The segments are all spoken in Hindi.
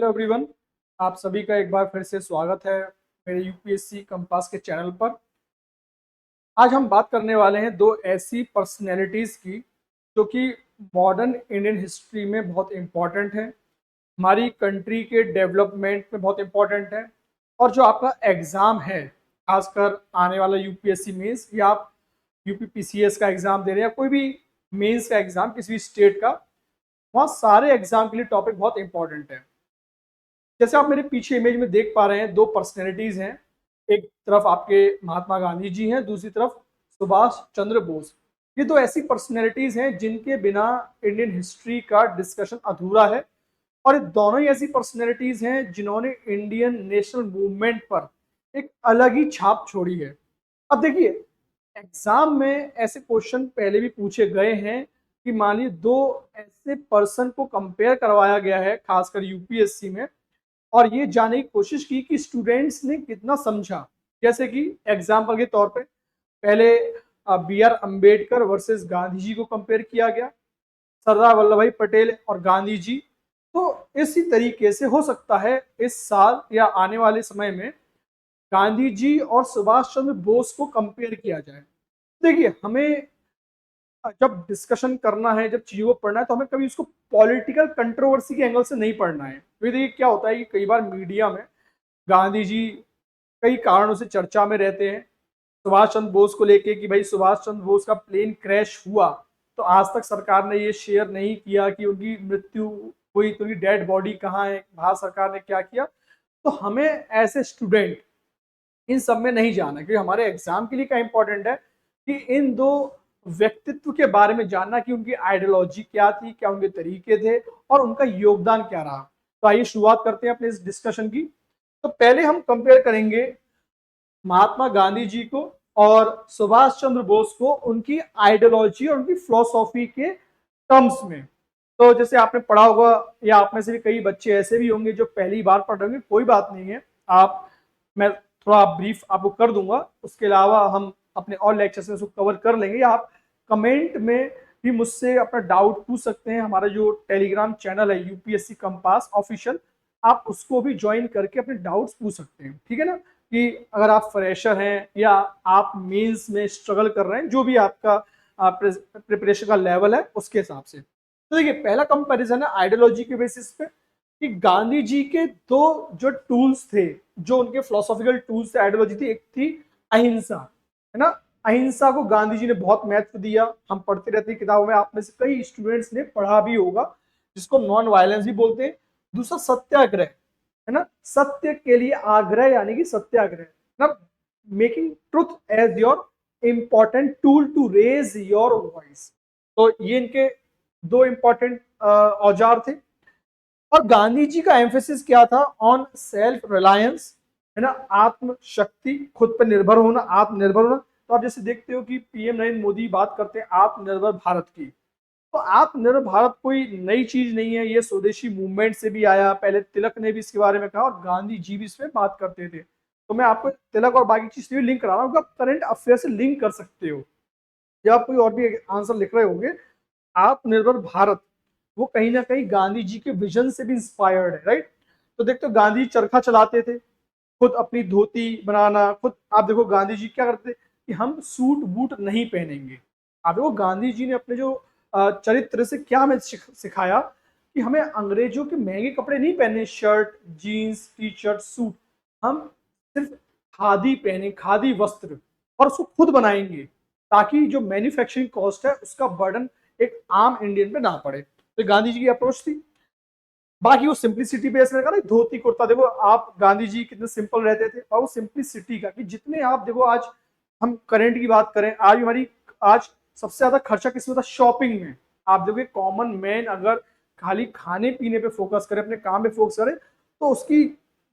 एवरीवन, आप सभी का एक बार फिर से स्वागत है मेरे यूपीएससी कंपास के चैनल पर। आज हम बात करने वाले हैं दो ऐसी पर्सनैलिटीज़ की जो कि मॉडर्न इंडियन हिस्ट्री में बहुत इम्पॉर्टेंट है, हमारी कंट्री के डेवलपमेंट में बहुत इम्पॉर्टेंट है। और जो आपका एग्ज़ाम है, खासकर आने वाला यूपीएससी मेंस या आप यूपीपीसीएस का एग्ज़ाम दे रहे हैं या कोई भी मेंस का एग्ज़ाम किसी भी स्टेट का, वहाँ सारे एग्ज़ाम के लिए टॉपिक बहुत इंपॉर्टेंट है। जैसे आप मेरे पीछे इमेज में देख पा रहे हैं, दो पर्सनैलिटीज हैं। एक तरफ आपके महात्मा गांधी जी हैं, दूसरी तरफ सुभाष चंद्र बोस। ये दो ऐसी पर्सनैलिटीज हैं जिनके बिना इंडियन हिस्ट्री का डिस्कशन अधूरा है। और ये दोनों ही ऐसी पर्सनैलिटीज हैं जिन्होंने इंडियन नेशनल मूवमेंट पर एक अलग ही छाप छोड़ी है। अब देखिए, एग्जाम में ऐसे क्वेश्चन पहले भी पूछे गए हैं कि मान लीजिए दो ऐसे पर्सन को कंपेयर करवाया गया है, खासकर यूपीएससी में, और ये जानने की कोशिश की कि स्टूडेंट्स ने कितना समझा। जैसे कि एग्जाम्पल के तौर पे पहले B R Ambedkar versus Gandhi ji को कंपेयर किया गया, सरदार वल्लभ भाई पटेल और गांधी जी। तो इसी तरीके से हो सकता है इस साल या आने वाले समय में गांधी जी और सुभाष चंद्र बोस को कंपेयर किया जाए। देखिए, हमें जब डिस्कशन करना है, जब चीजों को पढ़ना है, तो हमें कभी उसको पॉलिटिकल कंट्रोवर्सी के एंगल से नहीं पढ़ना है। क्योंकि देखिए क्या होता है कि कई बार मीडिया में गांधी जी कई कारणों से चर्चा में रहते हैं। सुभाष चंद्र बोस को लेके कि भाई सुभाष चंद्र बोस का प्लेन क्रैश हुआ तो आज तक सरकार ने ये शेयर नहीं किया कि उनकी मृत्यु हुई तो उनकी डेड बॉडी कहाँ है, भारत सरकार ने क्या किया। तो हमें ऐसे स्टूडेंट इन सब में नहीं जाना, क्योंकि हमारे एग्जाम के लिए क्या इंपॉर्टेंट है कि इन दो व्यक्तित्व के बारे में जानना कि उनकी आइडियोलॉजी क्या थी, क्या उनके तरीके थे और उनका योगदान क्या रहा। तो आइए शुरुआत करते हैं अपने इस डिस्कशन की। तो पहले हम कंपेयर करेंगे महात्मा गांधी जी को और सुभाष चंद्र बोस को उनकी आइडियोलॉजी और उनकी फिलोसॉफी के टर्म्स में। तो जैसे आपने पढ़ा होगा या आप में से भी कई बच्चे ऐसे भी होंगे जो पहली बार पढ़ रहे होंगे, कोई बात नहीं है, आप मैं थोड़ा ब्रीफ आपको कर दूंगा। उसके अलावा हम अपने और लेक्चर्स में उसको कवर कर लेंगे, या आप कमेंट में भी मुझसे अपना डाउट पूछ सकते हैं। हमारा जो टेलीग्राम चैनल है यूपीएससी कंपास ऑफिशियल, आप उसको भी ज्वाइन करके अपने डाउट्स पूछ सकते हैं, ठीक है ना। कि अगर आप फ्रेशर हैं या आप मेंस में स्ट्रगल कर रहे हैं, जो भी आपका प्रिपरेशन का लेवल है उसके हिसाब से। तो देखिए, पहला कंपैरिजन है आइडियोलॉजी के बेसिस पे कि गांधी जी के दो जो टूल्स थे, जो उनके फिलोसॉफिकल टूल्स थे, आइडियोलॉजी थी, एक थी अहिंसा, है ना। अहिंसा को गांधी जी ने बहुत महत्व दिया। हम पढ़ते रहते हैं किताबों में, आप में से कई स्टूडेंट्स ने पढ़ा भी होगा, जिसको नॉन वायलेंस भी बोलते हैं। दूसरा सत्याग्रह, है ना, सत्य के लिए आग्रह यानी कि सत्याग्रह ना, making truth as your important tool to raise your voice. तो ये इनके दो इंपॉर्टेंट औजार थे। और गांधी जी का एम्फेसिस क्या था? ऑन सेल्फ रिलायंस, है ना, आत्मशक्ति, खुद पर निर्भर होना, आत्मनिर्भर होना। तो आप जैसे देखते हो कि पीएम नरेंद्र मोदी बात करते हैं आत्मनिर्भर भारत की। तो आत्मनिर्भर भारत कोई नई चीज नहीं है, ये स्वदेशी मूवमेंट से भी आया। पहले तिलक ने भी इसके बारे में कहा और गांधी जी भी इसमें बात करते थे। तो मैं आपको तिलक और बाकी चीज से भी लिंक करा रहा हूँ, आप करंट अफेयर से लिंक कर सकते हो। जब आप कोई और भी आंसर लिख रहे होंगे, आत्मनिर्भर भारत वो कहीं ना कहीं गांधी जी के विजन से भी इंस्पायर्ड है, राइट। तो देखते हो गांधी चरखा चलाते थे, खुद अपनी धोती बनाना, खुद आप देखो गांधी जी क्या करते कि हम सूट बूट नहीं पहनेंगे। आप देखो गांधी जी ने अपने जो चरित्र से क्या हमें सिखाया कि हमें अंग्रेजों के महंगे कपड़े नहीं पहने, shirt jeans T shirt suit. हम सिर्फ खादी पहने, खादी वस्त्र, और उसको खुद बनाएंगे ताकि जो मैन्युफैक्चरिंग कॉस्ट है उसका बर्डन एक आम इंडियन पे ना पड़े। तो गांधी जी की अप्रोच थी। बाकी वो सिंप्लिसिटी बेस में, ना धोती कुर्ता, देखो आप गांधी जी कितने सिंपल रहते थे, और वो सिंप्लिसिटी का कि जितने आप देखो, आज हम करंट की बात करें, आज हमारी आज सबसे ज्यादा खर्चा किस में होता है? शॉपिंग में। आप देखोगे कॉमन मैन अगर खाली खाने पीने पे फोकस करे, अपने काम पे फोकस करे, तो उसकी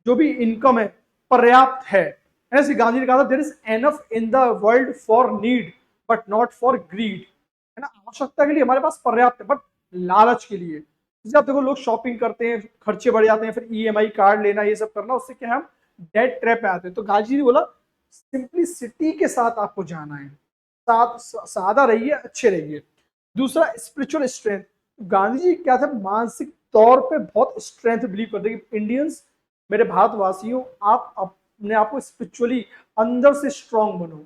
जो भी इनकम है पर्याप्त है। ऐसे गांधी ने कहा था, there is enough in the world for need but not for greed, है ना। आवश्यकता के लिए हमारे पास पर्याप्त है, बट लालच के लिए। जब देखो लोग शॉपिंग करते हैं, खर्चे बढ़ जाते हैं, फिर ईएमआई कार्ड लेना, ये सब करना, उससे क्या है, हम डेट ट्रैप में आते हैं। तो गांधी जी ने बोला सिंप्लिसिटी के साथ आपको जाना है, सादा रहिए, अच्छे रहिए। दूसरा स्पिरिचुअल स्ट्रेंथ। गांधी जी क्या था? मानसिक तौर पे बहुत स्ट्रेंथ बिलीव करते हैं कि इंडियंस, मेरे भारतवासियों, आप अपने आप को स्पिरिचुअली अंदर से स्ट्रांग बनो।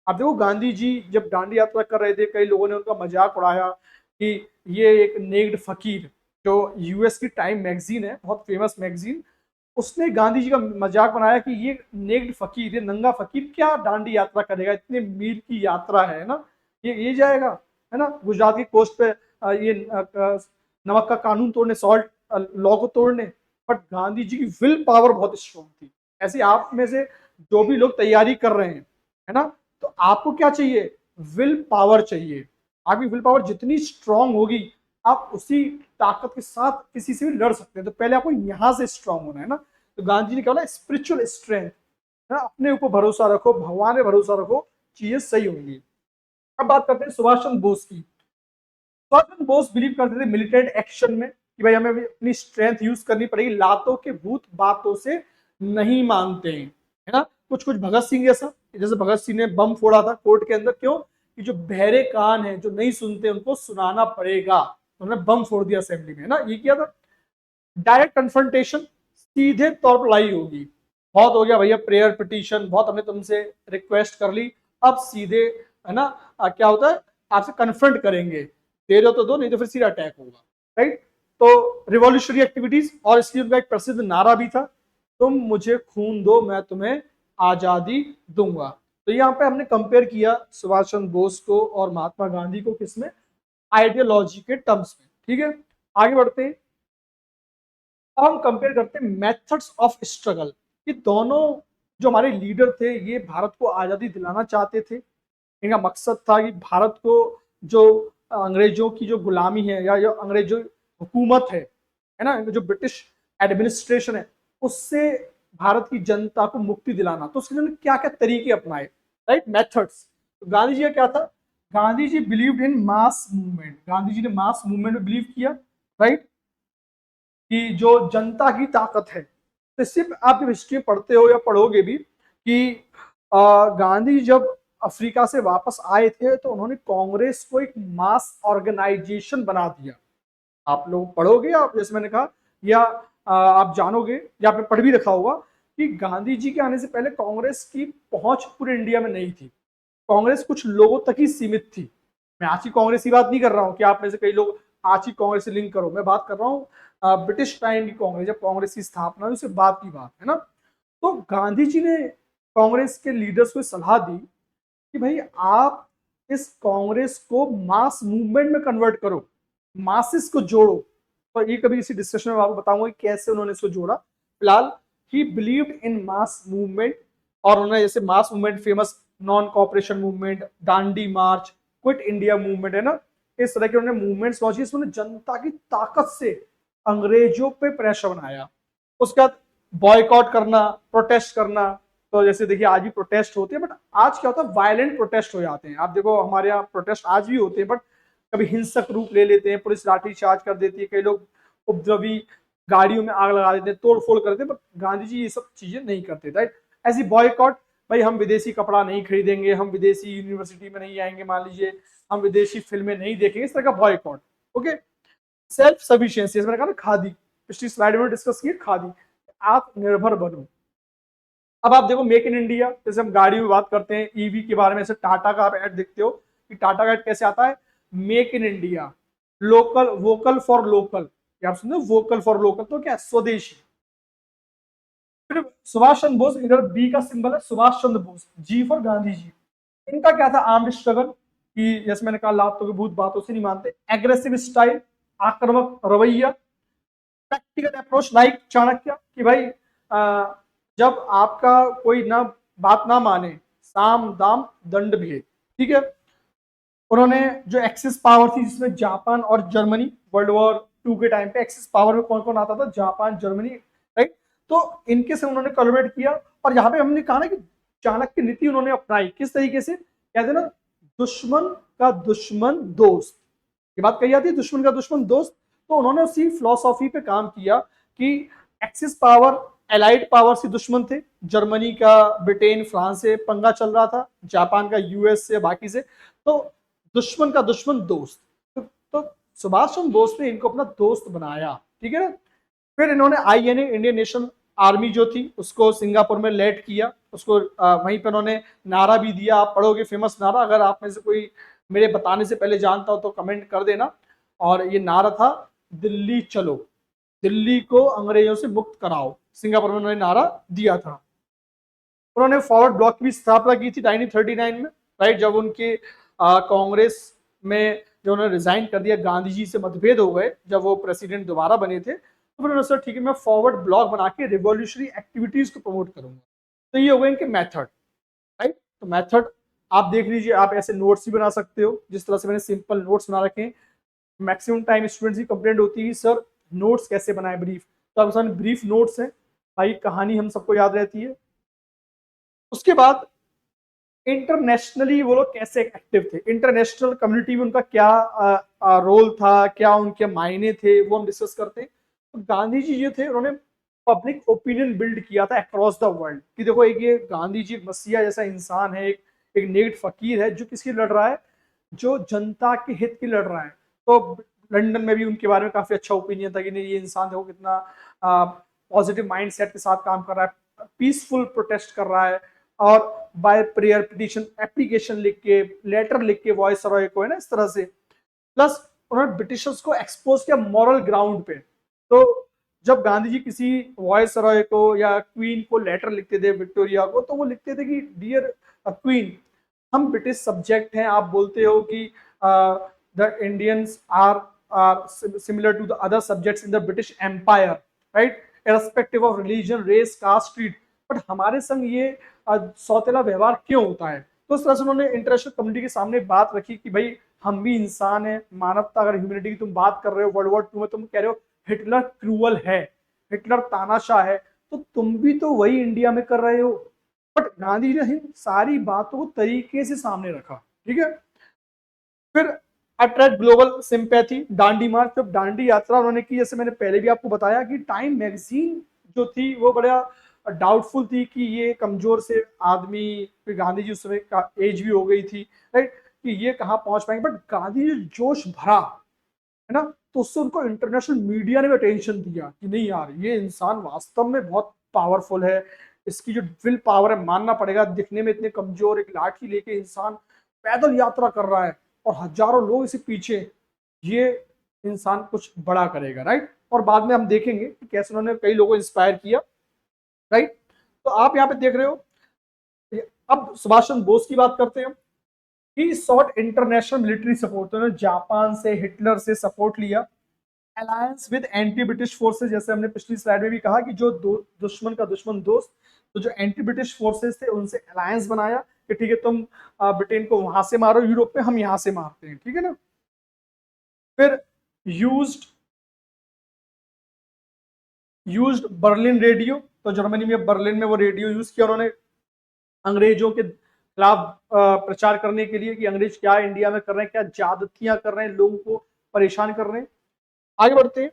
आप देखो गांधी जी जब दांडी यात्रा कर रहे थे, कई लोगों ने उनका मजाक उड़ाया कि ये एक नेक्ड फकीर, जो यूएस की टाइम मैगजीन है, बहुत फेमस मैगजीन, उसने गांधी जी का मजाक बनाया कि ये नेक्ड फकीर, ये नंगा फकीर क्या दांडी यात्रा करेगा, इतने मील की यात्रा है ना, ये जाएगा, है ना, गुजरात की कोस्ट पे ये नमक का कानून तोड़ने, सॉल्ट लॉ को तोड़ने। बट गांधी जी की विल पावर बहुत स्ट्रांग थी। ऐसे आप में से जो भी लोग तैयारी कर रहे हैं, है ना, तो आपको क्या चाहिए, विल पावर चाहिए। आपकी विल पावर जितनी स्ट्रांग होगी, आप उसी ताकत के साथ किसी से भी लड़ सकते हैं। तो पहले आपको यहां से स्ट्रांग होना है ना। तो गांधी जी ने क्या बोला, स्पिरिचुअल स्ट्रेंथ, है ना, अपने ऊपर भरोसा रखो, भगवान पे भरोसा रखो, चीजें सही होंगी। अब बात करते हैं सुभाष चंद्र बोस की। सुभाष चंद्र बोस बिलीव करते थे मिलिटेंट एक्शन में, कि भाई हमें अपनी स्ट्रेंथ यूज करनी पड़ेगी, लातों के भूत बातों से नहीं मानते हैं, है ना। कुछ कुछ भगत सिंह जैसा, जैसे भगत सिंह ने बम फोड़ा था कोर्ट के अंदर, क्यों, कि जो बहरे कान है, जो नहीं सुनते, उनको सुनाना पड़ेगा, उन्होंने बम फोड़ दिया असेंबली में, है ना, ये किया था। डायरेक्ट कन्फ्रंटेशन, सीधे तौर पर लड़ाई होगी, बहुत हो गया भैया प्रेयर पिटीशन, बहुत हमने तुमसे रिक्वेस्ट कर ली, अब सीधे, है ना, क्या होता है, आपसे कन्फ्रंट करेंगे, दे रहे हो तो दो, नहीं तो फिर सीधा अटैक होगा, राइट। तो रिवॉल्यूशनरी एक्टिविटीज, और इसलिए उनका एक प्रसिद्ध नारा भी था, तुम मुझे खून दो, मैं तुम्हें आजादी दूंगा। तो यहाँ पे हमने कंपेयर किया सुभाष चंद्र बोस को और महात्मा गांधी को, किसमें, आइडियोलॉजी के टर्म्स में, ठीक है। आगे बढ़ते हैं, हम कंपेयर करते हैं मेथड्स ऑफ स्ट्रगल। ये दोनों जो हमारे लीडर थे, ये भारत को आजादी दिलाना चाहते थे। इनका मकसद था कि भारत को जो अंग्रेजों की जो गुलामी है, या जो अंग्रेजों हुकूमत है ना, जो ब्रिटिश एडमिनिस्ट्रेशन है, उससे भारत की जनता को मुक्ति दिलाना। तो उसके लिए क्या क्या तरीके अपनाए, राइट, मेथड्स। तो गांधी जी का क्या था, Gandhi ji believed in mass movement, Gandhi ji ने मास मूवमेंट में बिलीव किया, राइट, कि जो जनता की ताकत है। तो सिर्फ आप जब हिस्ट्री पढ़ते हो या पढ़ोगे भी कि गांधी जब अफ्रीका से वापस आए थे, तो उन्होंने कांग्रेस को एक मास ऑर्गेनाइजेशन बना दिया। आप लोग पढ़ोगे, आप जैसे मैंने कहा, या आप जानोगे, या आपने पढ़ भी रखा होगा कि गांधी जी के आने से पहले कांग्रेस की पहुंच पूरे इंडिया में नहीं थी। कांग्रेस कुछ लोगों तक ही सीमित थी। मैं आज की कांग्रेस की बात नहीं कर रहा हूं कि आप में से कई लोग आज की कांग्रेस से लिंक करो, मैं बात कर रहा हूँ ब्रिटिश टाइम की कांग्रेस, जब कांग्रेस की स्थापना हुई, उसके बाद की बात है ना। तो गांधी जी ने कांग्रेस के लीडर्स को सलाह दी कि भाई आप इस कांग्रेस को मास मूवमेंट में कन्वर्ट करो, मासिस को जोड़ो। तो ये कभी इसी डिस्कशन में आपको बताऊंगा कि कैसे उन्होंने इसको जोड़ा। फिलहाल ही बिलीव्ड इन मास मूवमेंट, और उन्होंने जैसे mass movement famous non cooperation movement, Dandi march, quit India movement, है ना, इस तरह के उन्होंने मूवमेंट्स लॉन्च किए, इसमें जनता की ताकत से अंग्रेजों पे प्रेशर बनाया। उसके बाद बॉयकॉट करना, प्रोटेस्ट करना। तो जैसे देखिए आज भी प्रोटेस्ट होते हैं, बट आज क्या होता है, वायलेंट प्रोटेस्ट हो जाते हैं। आप देखो हमारे यहाँ प्रोटेस्ट आज भी होते हैं, बट कभी हिंसक रूप ले लेते हैं, पुलिस लाठी चार्ज कर देती है, कई लोग उपद्रवी गाड़ियों में आग लगा देते हैं, तोड़ फोड़ कर देते हैं। बट गांधी जी ये सब चीजें नहीं करते, राइट। ऐसी बॉयकॉट, भाई हम विदेशी कपड़ा नहीं खरीदेंगे, हम विदेशी यूनिवर्सिटी में नहीं आएंगे, मान लीजिए हम विदेशी फिल्में नहीं देखेंगे, इस तरह का बॉयकॉट। ओके, सेल्फ सफिशिएंसी, मैंने कहा ना, खादी, पिछली स्लाइड में डिस्कस किए, खादी, आत्मनिर्भर बनो। अब आप देखो मेक इन इंडिया, जैसे हम गाड़ी में बात करते हैं, ईवी के बारे में, जैसे टाटा का आप ऐड देखते हो कि टाटा का ऐड कैसे आता है, make in India, local, vocal for local, आप सुनो, वोकल फॉर लोकल, तो क्या, स्वदेशी। फिर सुभाष चंद्र बोस, इधर बी का सिंबल है सुभाष चंद्र बोस, जी फॉर गांधी जी। इनका क्या था, आर्म्ड स्ट्रगल, कि जैसे मैंने कहा लातों के भूत बातों से नहीं मानते, एग्रेसिव स्टाइल, आक्रामक रवैया, प्रैक्टिकल अप्रोच लाइक चाणक्य, कि भाई जब आपका कोई ना बात ना माने, साम दाम दंड भेद, ठीक है। उन्होंने जो एक्सिस पावर थी, जिसमें जापान और जर्मनी, वर्ल्ड वॉर 2 के टाइम पे एक्सिस पावर में कौन कौन आता था, जापान, जर्मनी, राइट। तो इनके से उन्होंने कोलैबोरेट किया। और यहाँ पे हमने कहा ना कि चाणक्य नीति उन्होंने अपनाई, किस तरीके से, कहते ना, दुश्मन का दुश्मन दोस्त, ये बात कही जाती है, दुश्मन का दुश्मन दोस्त। तो उन्होंने उसी फिलोसॉफी पे काम किया कि एक्सिस पावर एलाइड पावर से दुश्मन थे, जर्मनी का ब्रिटेन फ्रांस से पंगा चल रहा था, जापान का यूएस से, बाकी से। तो दुश्मन का दुश्मन दोस्त, तो सुभाष चंद्र बोस ने इनको अपना दोस्त बनाया, ठीक है ना। फिर इन्होंने INA इंडियन नेशनल आर्मी जो थी उसको सिंगापुर में लेट किया, उसको वहीं पर उन्होंने नारा भी दिया। आप पढ़ोगे फेमस नारा, अगर आप में से कोई मेरे बताने से पहले जानता हो तो कमेंट कर देना। और ये नारा था दिल्ली चलो, दिल्ली को अंग्रेजों से मुक्त कराओ, सिंगापुर में उन्होंने नारा दिया था। उन्होंने फॉरवर्ड ब्लॉक की भी स्थापना की थी 1939 में, राइट, जब उनके कांग्रेस में जो उन्होंने रिजाइन कर दिया, गांधी जी से मतभेद हो गए जब वो प्रेसिडेंट दोबारा बने थे, तो फिर उन्होंने सोचा ठीक है मैं फॉरवर्ड ब्लॉक बना के रिवॉल्यूशनरी एक्टिविटीज को प्रमोट करूंगा। तो ये हो गए इनके मेथड, राइट। तो मेथड आप देख लीजिए, आप ऐसे नोट्स भी बना सकते हो जिस तरह से मैंने सिंपल नोट्स बना रखे हैं। मैक्सिमम टाइम स्टूडेंट्स की कंप्लेंट होती है सर नोट्स कैसे बनाए ब्रीफ, तो अब सामने ब्रीफ नोट्स हैं भाई, कहानी हम सबको याद रहती है। उसके बाद इंटरनेशनली वो लोग कैसे एक्टिव थे, इंटरनेशनल कम्युनिटी में उनका क्या रोल था, क्या उनके मायने थे, वो हम डिस्कस करते हैं। तो गांधी जी जो थे उन्होंने पब्लिक ओपिनियन बिल्ड किया था अक्रॉस द वर्ल्ड कि देखो एक ये गांधी जी एक मसीहा जैसा इंसान है, एक नेक फकीर है जो किसकी लड़ रहा है, जो जनता के हित की लड़ रहा है। तो लंदन में भी उनके बारे में काफी अच्छा ओपिनियन था कि नहीं ये इंसान देखो कितना पॉजिटिव माइंडसेट के साथ काम कर रहा है, पीसफुल प्रोटेस्ट कर रहा है, और बाय प्रेयर पिटिशन एप्लीकेशन लिख के, लेटर लिख के वॉइस रॉय को, है ना, इस तरह से। प्लस उन्होंने ब्रिटिशर्स को एक्सपोज किया मॉरल ग्राउंड पे। तो जब गांधी जी किसी वॉइस रॉय को या क्वीन को लेटर लिखते थे, विक्टोरिया को, तो वो लिखते थे कि डियर क्वीन, हम ब्रिटिश सब्जेक्ट हैं, आप बोलते हो कि the Indians are similar to the other subjects in the British empire, right, irrespective of religion, race, caste, creed, but हमारे संग ये सौतेला व्यवहार क्यों होता है। तो इस तरह से उन्होंने इंटरनेशनल कम्युनिटी के सामने बात रखी कि भाई हम भी इंसान है, मानवता, अगर ह्यूमैनिटी की तुम बात कर रहे हो, वर्ल्ड वॉर 2 में तुम कह रहे हो हिटलर क्रूअल है, हिटलर तानाशाह है, तो तुम भी तो वही इंडिया में कर रहे हो। बट गांधी जी ने इन सारी बातों को तरीके से सामने रखा, ठीक है। फिर अट्रैक्ट ग्लोबल सिंपैथी, दांडी मार्च, जब दांडी यात्रा उन्होंने की, जैसे मैंने पहले भी आपको बताया कि टाइम मैगजीन जो थी वो बड़ा डाउटफुल थी कि ये कमजोर से आदमी, फिर गांधी जी उस समय का एज भी हो गई थी, राइट, कि ये कहाँ पहुंच पाएंगे। बट गांधी जी जोश भरा, है ना, तो उससे उनको इंटरनेशनल मीडिया ने भी अटेंशन दिया कि नहीं यार ये इंसान वास्तव में बहुत पावरफुल है, इसकी जो विल पावर है मानना पड़ेगा, दिखने में इतने कमजोर, एक लाठी लेके इंसान पैदल यात्रा कर रहा है और हजारों लोग इसे पीछे, ये इंसान कुछ बड़ा करेगा, राइट। और बाद में हम देखेंगे कि कैसे उन्होंने कई लोगों को इंस्पायर किया, राइट। तो आप यहाँ पे देख रहे हो। अब सुभाष चंद्र बोस की बात करते हैं। ही सॉट इंटरनेशनल मिलिट्री सपोर्ट, तो जापान से, हिटलर से सपोर्ट लिया। Alliance with anti British forces, जैसे हमने पिछली स्लाइड में भी कहा कि जो दुश्मन का दुश्मन दोस्त, तो जो एंटी ब्रिटिश फोर्सेस थे उनसे अलायंस बनाया कि ठीक है तुम ब्रिटेन को वहां से मारो यूरोप में, हम यहां से मारते हैं, ठीक है ना। फिर यूज्ड बर्लिन रेडियो, तो जर्मनी में बर्लिन में वो रेडियो यूज किया उन्होंने अंग्रेजों के खिलाफ प्रचार करने के लिए कि अंग्रेज क्या इंडिया में कर रहे हैं, क्या ज्यादतियां कर रहे हैं, लोगों को परेशान कर रहे हैं। आगे बढ़ते हैं।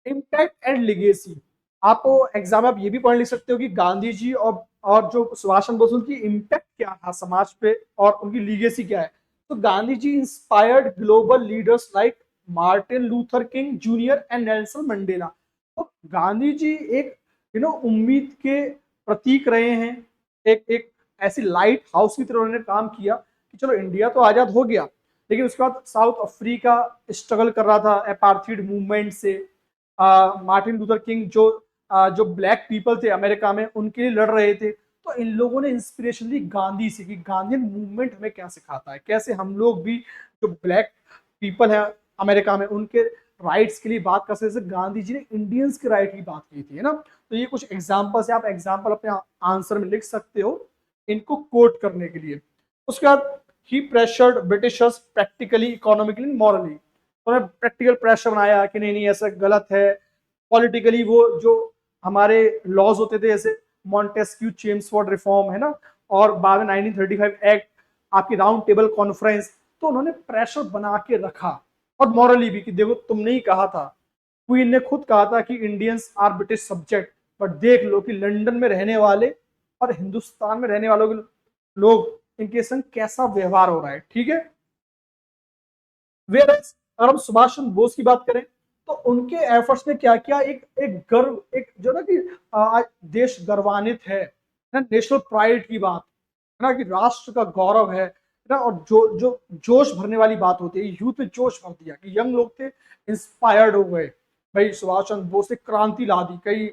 इम्पैक्ट एंड लिगेसी, आप एग्जाम में आप ये भी पढ़ लिख सकते हो कि गांधी जी और जो सुभाष चंद्र बोस की इम्पैक्ट क्या था समाज पे और उनकी लीगेसी क्या है। तो Gandhi ji inspired global leaders like Martin Luther King junior and Nelson Mandela. तो गांधी जी एक उम्मीद के प्रतीक रहे हैं, एक ऐसी लाइट हाउस की तरह उन्होंने काम किया कि चलो इंडिया तो आजाद हो गया, लेकिन उसके बाद साउथ अफ्रीका स्ट्रगल कर रहा था अपार्थाइड मूवमेंट से। मार्टिन लूथर किंग जो ब्लैक पीपल थे अमेरिका में उनके लिए लड़ रहे थे। तो इन लोगों ने इंस्पिरेशन ली गांधी से कि गांधीयन मूवमेंट हमें क्या सिखाता है, कैसे हम लोग भी जो ब्लैक पीपल है अमेरिका में उनके राइट्स के लिए बात कर सकते। गांधी जी ने इंडियंस के राइट की बात की थी, है ना। तो ये कुछ एग्जाम्पल्स है, आप एग्जाम्पल अपने आंसर में लिख सकते हो इनको कोट करने के लिए। उसके बाद ही pressured Britishers practically, economically, morally, उन्होंने प्रैक्टिकल प्रेशर बनाया कि नहीं नहीं ऐसा गलत है। पॉलिटिकली वो जो हमारे लॉज होते थे जैसे मॉन्टेस्क्यू चेम्सफोर्ड रिफॉर्म, है ना, और बाद में 1935 एक्ट, आपकी राउंड टेबल कॉन्फ्रेंस, तो उन्होंने प्रेशर बना के रखा। और मॉरली भी कि देखो तुमने ही कहा था, क्वीन ने खुद कहा था कि Indians are British subject, but देख लो कि लंदन में रहने वाले और हिंदुस्तान में रहने वालों के लोग इनके संग कैसा व्यवहार हो रहा है, ठीक है। वेयर अगर हम सुभाष चंद्र बोस की बात करें तो उनके एफर्ट्स ने क्या किया, एक एक गर्व, एक जो ना कि आज देश गर्वान्वित है ना, नेशनल प्राइड की बात है ना, कि राष्ट्र का गौरव है ना, और जो जो जोश भरने वाली बात होती है, यूथ में जोश भर दिया कि यंग लोग थे, इंस्पायर्ड हो गए। भाई सुभाष चंद्र बोस ने क्रांति ला दी, कई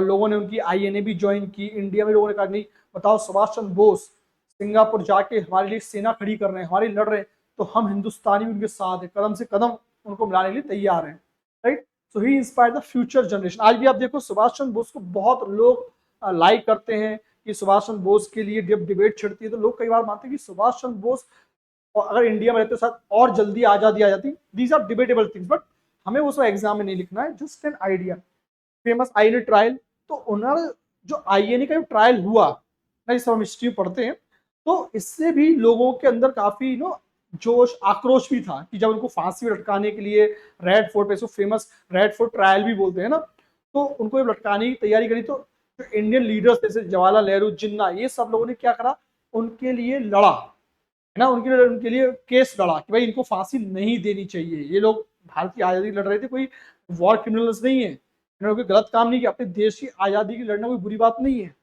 लोगों ने उनकी आईएनए भी ज्वाइन की, इंडिया में लोगों ने कहा नहीं बताओ, सुभाष चंद्र बोस सिंगापुर जाके हमारे लिए सेना खड़ी कर रहे हैं, हमारे लड़ रहे हैं, तो हम हिंदुस्तानी भी उनके साथ है, कदम से कदम उनको मिलाने के लिए तैयार हैं, right. So he inspire the future generation. आज भी आप देखो सुभाष चंद्र बोस को बहुत लोग लाइक करते हैं, कि सुभाष चंद्र बोस के लिए जब डिबेट छिड़ती है तो लोग कई बार मानते हैं कि सुभाष चंद्र बोस अगर इंडिया में रहते साथ और जल्दी आजादी आ जाती। These are debatable things, but हमें वो सब एग्जाम में नहीं लिखना है, just an idea. Famous INA trial, तो उन्होंने जो आईएनए का ट्रायल हुआ ना, जिस हम हिस्ट्री पढ़ते हैं, तो इससे भी लोगों के अंदर काफी जोश आक्रोश भी था, कि जब उनको फांसी में लटकाने के लिए रेड फोर्ट पे, फेमस रेड फोर्ट ट्रायल भी बोलते हैं ना, तो उनको जब लटकाने की तैयारी करी, तो जो इंडियन लीडर्स जैसे जवाहरलाल नेहरू, जिन्ना, ये सब लोगों ने क्या करा, उनके लिए लड़ा है ना, उनके लिए केस लड़ा कि भाई इनको फांसी नहीं देनी चाहिए, ये लोग भारत की आजादी लड़ रहे थे, कोई वॉर क्रिमिनल्स नहीं है, इन्होंने कोई गलत काम नहीं किया, अपने देश की आजादी की लड़ना कोई बुरी बात नहीं है।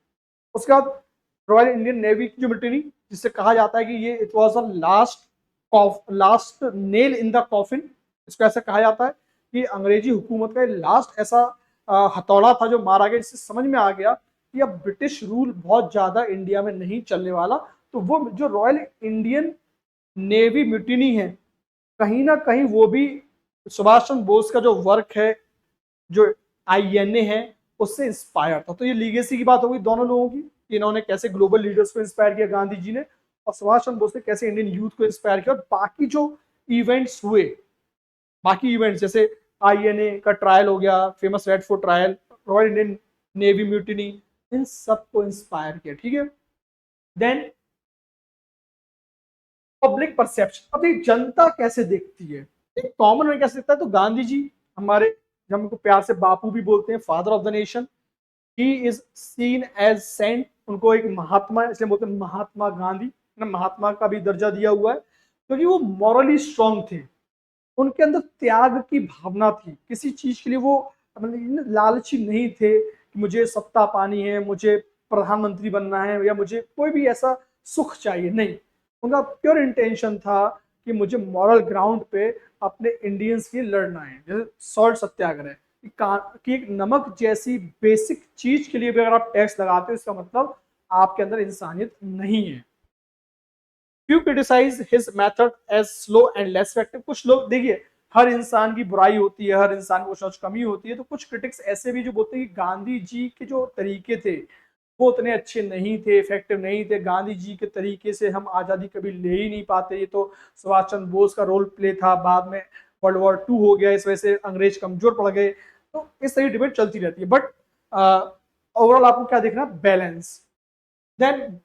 उसके बाद रॉयल इंडियन नेवी की जो मिलिट्री, जिससे कहा जाता है कि ये it was the last nail in the coffin, इसको ऐसा कहा जाता है कि अंग्रेजी हुकूमत का लास्ट ऐसा हथौड़ा था जो मारा गया, जिससे समझ में आ गया कि अब ब्रिटिश रूल बहुत ज्यादा इंडिया में नहीं चलने वाला। तो वो जो रॉयल इंडियन नेवी म्यूटिनी है, कहीं ना कहीं वो भी सुभाष चंद्र बोस का जो वर्क है, जो आईएनए है, उससे इंस्पायर था। तो ये लीगेसी की बात हो गई दोनों लोगों की, इन्होंने कैसे ग्लोबल लीडर्स को इंस्पायर किया, गांधी जी ने, और सुभाष चंद्र बोस ने कैसे इंडियन यूथ को इंस्पायर किया। और बाकी जो इवेंट्स हुए, बाकी इवेंट्स जैसे आईएनए का ट्रायल हो गया, famous Red Fort trial, Royal Indian Navy mutiny, इन सबको इंस्पायर किया, ठीक है। देन पब्लिक परसेप्शन, अभी जनता कैसे देखती है, एक कॉमन मैन कैसे देखता है, तो गांधी जी हमारे, हम उनको प्यार से बापू भी बोलते हैं, father of the nation, he is seen as saint, उनको एक महात्मा इसलिए बोलते हैं महात्मा गांधी ना, महात्मा का भी दर्जा दिया हुआ है, क्योंकि वो मॉरली स्ट्रांग थे, उनके अंदर त्याग की भावना थी, किसी चीज के लिए वो मतलब लालची नहीं थे कि मुझे सत्ता पानी है, मुझे प्रधानमंत्री बनना है, या मुझे कोई भी ऐसा सुख चाहिए, नहीं, उनका प्योर इंटेंशन था कि मुझे मॉरल ग्राउंड पे अपने इंडियंस के लिए लड़ना है। जैसे सॉल्ट सत्याग्रह, कि एक नमक जैसी बेसिक चीज के लिए भी अगर आप टैक्स लगाते हो, इसका मतलब आपके अंदर इंसानियत नहीं है। Few criticize his method as slow and less effective। कुछ लोग देखिए, हर इंसान की बुराई होती है, हर इंसान को कुछ कमी होती है, तो कुछ क्रिटिक्स ऐसे भी जो बोलते हैं कि गांधी जी के जो तरीके थे वो उतने अच्छे नहीं थे, इफेक्टिव नहीं थे, गांधी जी के तरीके से हम आज़ादी कभी ले ही नहीं पाते, ये तो सुभाष चंद्र बोस का रोल प्ले था, बाद में वर्ल्ड वॉर 2 हो गया, इस वजह से अंग्रेज कमजोर पड़ गए, तो इस तरह की डिबेट चलती रहती है। बट ओवरऑल आपको क्या देखना, balance. Then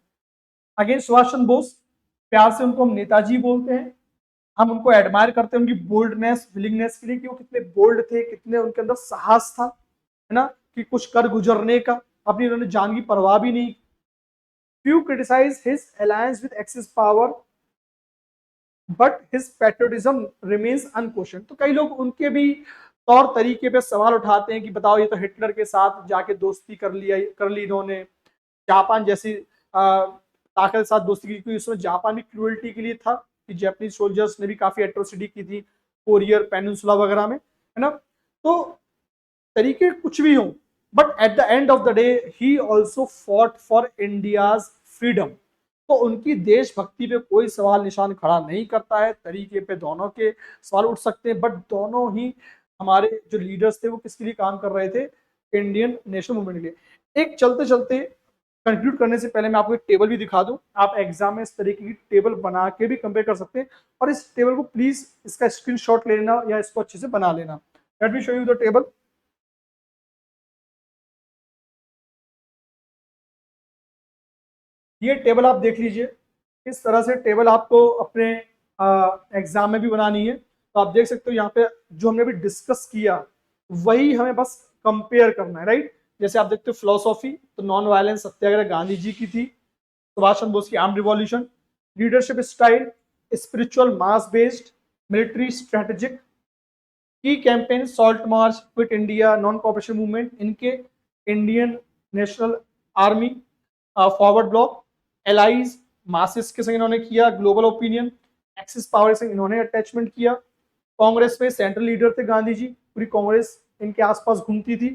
again Subhash Chandra Bose, प्यार से उनको हम नेताजी बोलते हैं, हम उनको एडमायर करते हैं उनकी बोल्डनेस, विलिंगनेस के लिए, कि वो कितने बोल्ड थे, कितने उनके अंदर साहस था, है ना, कि कुछ कर गुजरने का, अपनी उन्होंने जान की परवाह भी नहीं। Few criticise his alliance with Axis power, but his patriotism remains unquestioned. तो कई लोग उनके भी तौर तरीके पे सवाल उठाते हैं कि बताओ, ये तो हिटलर के साथ जाके दोस्ती कर ली इन्होंने, जापान जैसी ताकत के साथ दोस्ती की, क्योंकि उसमें जापान भी क्रूअल्टी के लिए था, कि जैपनीज सोल्जर्स ने भी काफी एट्रोसिटी की थी कोरियर पेनिनसुला वगैरह में, है ना। तो तरीके कुछ भी हो, but at the end of the day he also fought for India's freedom. तो उनकी देशभक्ति पे कोई सवाल निशान खड़ा नहीं करता है, तरीके पे दोनों के सवाल उठ सकते हैं, बट दोनों ही हमारे जो लीडर्स थे वो किसके लिए काम कर रहे थे, इंडियन नेशनल मूवमेंट के लिए। एक चलते चलते कंक्लूड करने से पहले मैं आपको एक टेबल भी दिखा दूं, आप एग्जाम में इस तरीके की टेबल बना के भी कंपेयर कर सकते हैं, और इस टेबल को प्लीज इसका स्क्रीनशॉट ले लेना या इसको अच्छे से बना लेना। Let me show you the table. ये टेबल आप देख लीजिए, इस तरह से टेबल आपको अपने एग्जाम में भी बनानी है। तो आप देख सकते हो यहाँ पे जो हमने अभी डिस्कस किया वही हमें बस कंपेयर करना है, राइट। जैसे आप देखते हो फिलोसॉफी, तो नॉन वायलेंस सत्याग्रह गांधी जी की थी, सुभाष चंद्र बोस की arm revolution. Leadership style spiritual mass based, military strategic, की campaign salt march, quit India, non cooperation movement, इनके Indian National Army, Forward Bloc, allies, masses के संग इन्होंने किया, ग्लोबल ओपिनियन, एक्सिस पावर से इन्होंने अटैचमेंट किया। कांग्रेस में सेंट्रल लीडर थे गांधी जी, पूरी कांग्रेस इनके आसपास घूमती थी।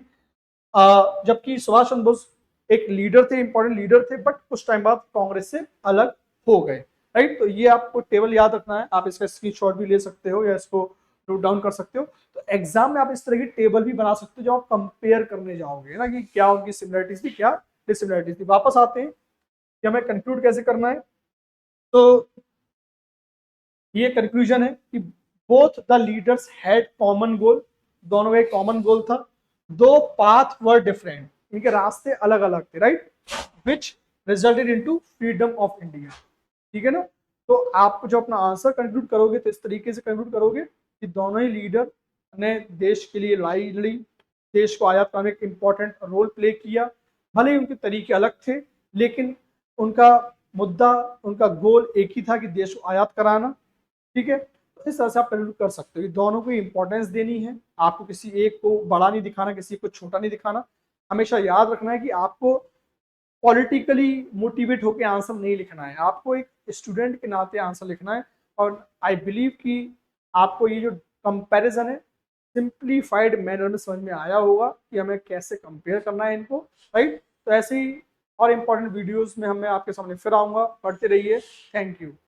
जबकि सुभाष चंद्र बोस एक लीडर थे, इंपॉर्टेंट लीडर थे, बट कुछ टाइम बाद कांग्रेस से अलग हो गए। राइट, तो ये आपको टेबल याद रखना है, आप इसका स्क्रीनशॉट भी ले सकते हो या इसको नोट डाउन कर सकते हो। तो एग्जाम में आप इस तरह की टेबल भी बना सकते हो जो आप कंपेयर करने जाओगे ना, कि क्या उनकी सिमिलरिटीज थी, क्या डिसिमिलरिटीज थी। वापस आते हैं कि हमें कंक्लूड कैसे करना है। तो ये कंक्लूजन है कि both the leaders had common goal, दोनों का एक कॉमन गोल था, दो पाथ वर डिफरेंट, इनके रास्ते अलग अलग थे, right, which resulted into freedom of India. ठीक है ना। तो आप जो अपना आंसर कंक्लूड करोगे तो इस तरीके से कंक्लूड करोगे कि दोनों ही लीडर ने देश के लिए लड़ाई लड़ी, देश को आजाद कराने में एक इंपॉर्टेंट रोल प्ले किया। भले ही उनके तरीके अलग थे, लेकिन उनका मुद्दा, उनका गोल एक ही था कि देश को आजाद कराना। ठीक है, तो इस तरह से आप कंक्लूड कर सकते हो कि दोनों को इंपॉर्टेंस देनी है, आपको किसी एक को बड़ा नहीं दिखाना, किसी को छोटा नहीं दिखाना। हमेशा याद रखना है कि आपको पॉलिटिकली मोटिवेट होकर आंसर नहीं लिखना है, आपको एक स्टूडेंट के नाते आंसर लिखना है। और आई बिलीव कि आपको ये जो कंपैरिजन है सिंप्लीफाइड मैनर में समझ में आया होगा कि हमें कैसे कंपेयर करना है इनको। राइट, तो ऐसे ही और इंपॉर्टेंट वीडियोस में हमें आपके सामने फिर आऊंगा। पढ़ते रहिए। Thank you.